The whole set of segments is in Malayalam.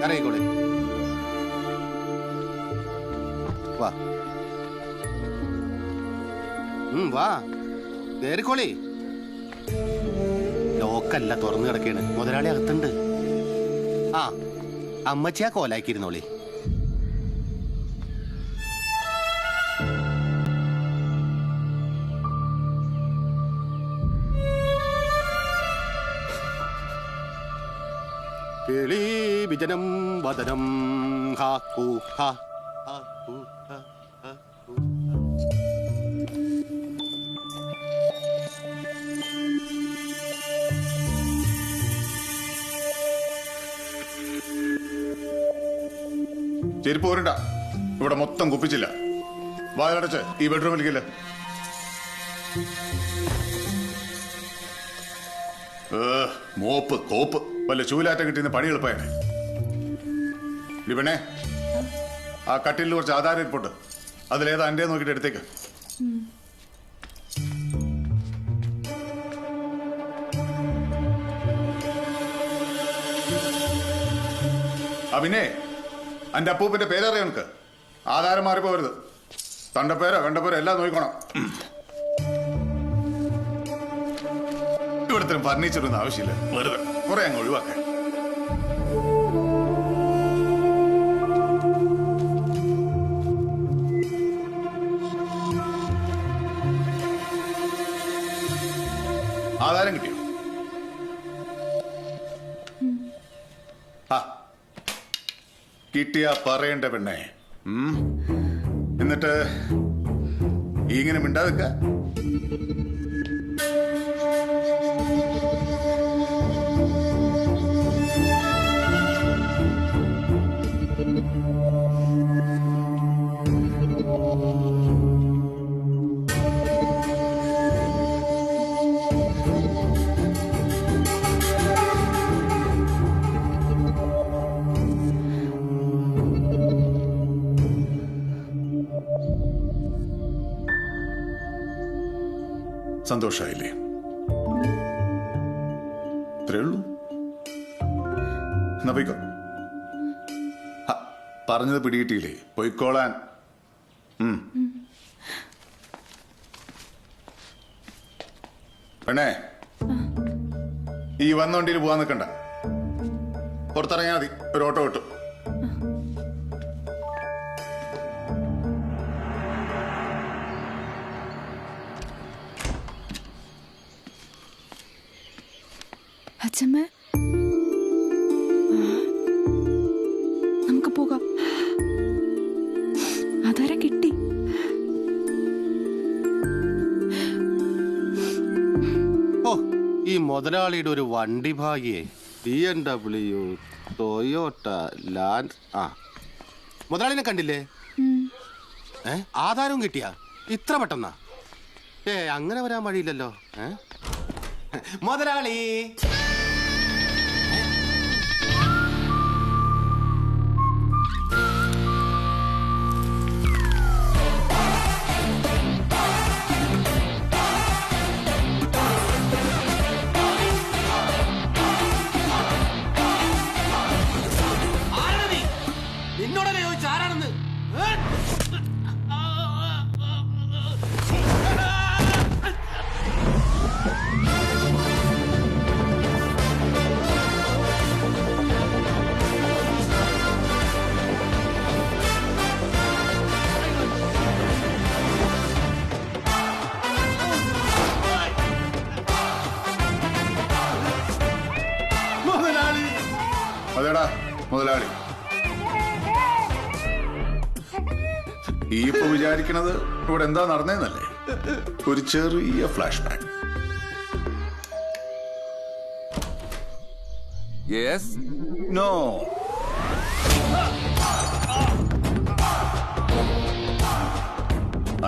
ഇറങ്ങിക്കോളി. വാ വാ കേറിക്കോളി. ലോക്കല്ല തുറന്നു കിടക്കാണ്. മുതലാളി അകത്തുണ്ട്. ആ അമ്മച്ചിയാ കോലാക്കിയിരുന്നോളി. കേളി വിജനം വദനം ഹാക്കു ഹാ ഹാക്കു ഹാ ഹാക്കു. ചെരുപ്പ് പോരണ്ട. ഇവിടെ മൊത്തം കുപ്പിച്ചില്ല. വായടച്ച് ഈ ബെഡ്റൂമിലേക്കില്ല. മോപ്പ് കോപ്പ് വല്ല ചൂലാറ്റം കിട്ടിയ പണി എളുപ്പമാണ്. ഇവനെ ആ കട്ടിലിൽ കുറച്ച് ആധാരം ഇരിപ്പുണ്ട്. അതിലേതാ എൻ്റെ നോക്കിയിട്ട് എടുത്തേക്ക്. പിന്നെ എൻ്റെ അപ്പൂപ്പിന്റെ പേരറിയാം എനിക്ക്. ആധാരം മാറിപ്പോരുത്. തണ്ടപ്പേരോ വെണ്ടപ്പേരോ എല്ലാം നോക്കണം. ഇവിടത്തെ ഫർണിച്ചറൊന്നും ആവശ്യമില്ല. വെറുതെ കുറെ അങ്ങ് ഒഴിവാക്കാൻ. ആധാരം കിട്ടിയോ? കിട്ടിയാ പറയണ്ട പെണ്ണേ. എന്നിട്ട് ഇങ്ങനെ മിണ്ടാതിക്ക. സന്തോഷായില്ലേ? ഇത്രേ ഉള്ളൂ. എന്നാ പോയിക്കോ. പറഞ്ഞത് പിടികിട്ടിയില്ലേ? പോയിക്കോളാൻ. പെണ്ണേ, ഈ വന്നോണ്ടിയിൽ പോവാൻ നിൽക്കണ്ട. പുറത്തിറങ്ങിയാൽ മതി. ഒരു ഓട്ടോ കിട്ടും. അച്ഛമ്മ, നമുക്ക് പോകാം. ആധാരം കിട്ടി. ഓ, ഈ മുതലാളിയുടെ ഒരു വണ്ടി ഭാഗ്യേ. BMW, Toyota, land. മുതലാളിനെ കണ്ടില്ലേ? ആധാരവും കിട്ടിയാ? ഇത്ര പെട്ടെന്നാ? അങ്ങനെ വരാൻ വഴിയില്ലല്ലോ. മുതലാളി നിന്നോടനെ ചോദിച്ചു ആരാണെന്ന്. അതെടാ മുതലാളി. ഈ ഇപ്പൊ വിചാരിക്കണത് ഇവിടെ എന്താ നടന്നേന്നല്ലേ? ഒരു ചെറിയ ഫ്ലാഷ് ബാക്ക്. Yes no.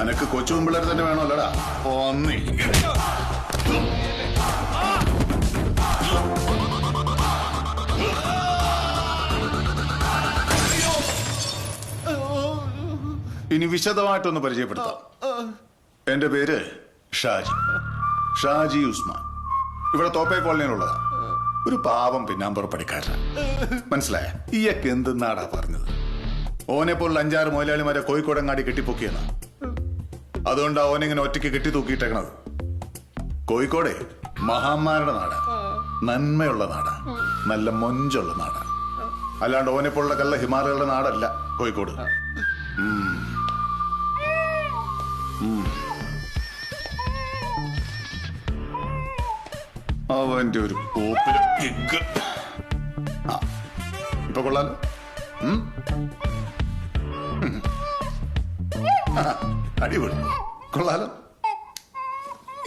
അനക്ക് കൊച്ചു പിള്ളേർ തന്നെ വേണമല്ലടാ. ഒന്നി ഇനി വിശദമായിട്ടൊന്ന് പരിചയപ്പെടുത്താം. എന്റെ പേര് ഷാജി ഉസ്മാൻ. ഇവിടെ തോപ്പേ കോളനിയിലുള്ളതാ. ഒരു പാവം പിന്നാമ്പുറ പണിക്കാരനാ. മനസ്സിലായ? ഈയൊക്കെ എന്തെന്നാടാ പറഞ്ഞത്? ഓനെ പോലുള്ള 5-6 മുതലാളിമാരെ കോഴിക്കോടങ്ങാടി കെട്ടിപ്പൊക്കിയെന്നാ. അതുകൊണ്ടാ ഓനെങ്ങനെ ഒറ്റയ്ക്ക് കെട്ടി തൂക്കിയിട്ടേക്കണത്. കോഴിക്കോടെ മഹാന്മാരുടെ നാടാ, നന്മയുള്ള നാടാ, നല്ല മൊഞ്ചുള്ള നാടാ. അല്ലാണ്ട് ഓനെ പോലുള്ള കള്ള ഹിമാലയങ്ങളുടെ നാടല്ല കോഴിക്കോട്. അവന്റെ ഒരു കോപ്പില് കിക്ക്. ഇപ്പൊ കൊള്ളാലോ. അടിപൊളി, കൊള്ളാലോ.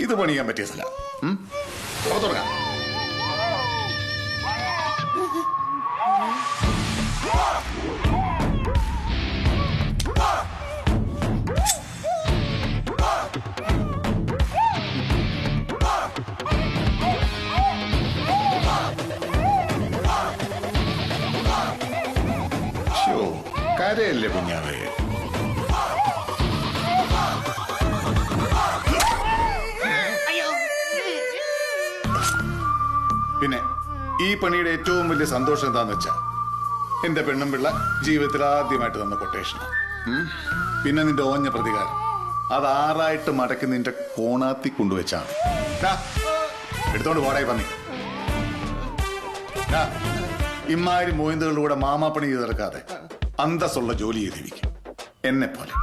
ഇത് പണിയാൻ പറ്റിയ സ്ഥലം. തുടങ്ങാം. കരയല്ലേ കുഞ്ഞാവേ? പിന്നെ ഈ പണിയുടെ ഏറ്റവും വലിയ സന്തോഷം എന്താന്ന് വെച്ചാ, എന്റെ പെണ്ണും പിള്ള ജീവിതത്തിൽ ആദ്യമായിട്ട് തന്ന കൊട്ടേഷൻ. പിന്നെ നിന്റെ ഓഞ്ഞ പ്രതികാരം അത് 6 മടക്കി നിന്റെ കോണാത്തി കൊണ്ടുവച്ചാണ്. എടുത്തോണ്ട് പോടായി പന്നി. ഇമ്മാതിരി മോയിന്തുകളിലൂടെ മാമാപ്പണി ചെയ്ത് നടക്കാതെ അന്തസ്സുള്ള ജോലി ചെയ്തിരിക്കും എന്നെ പോലെ.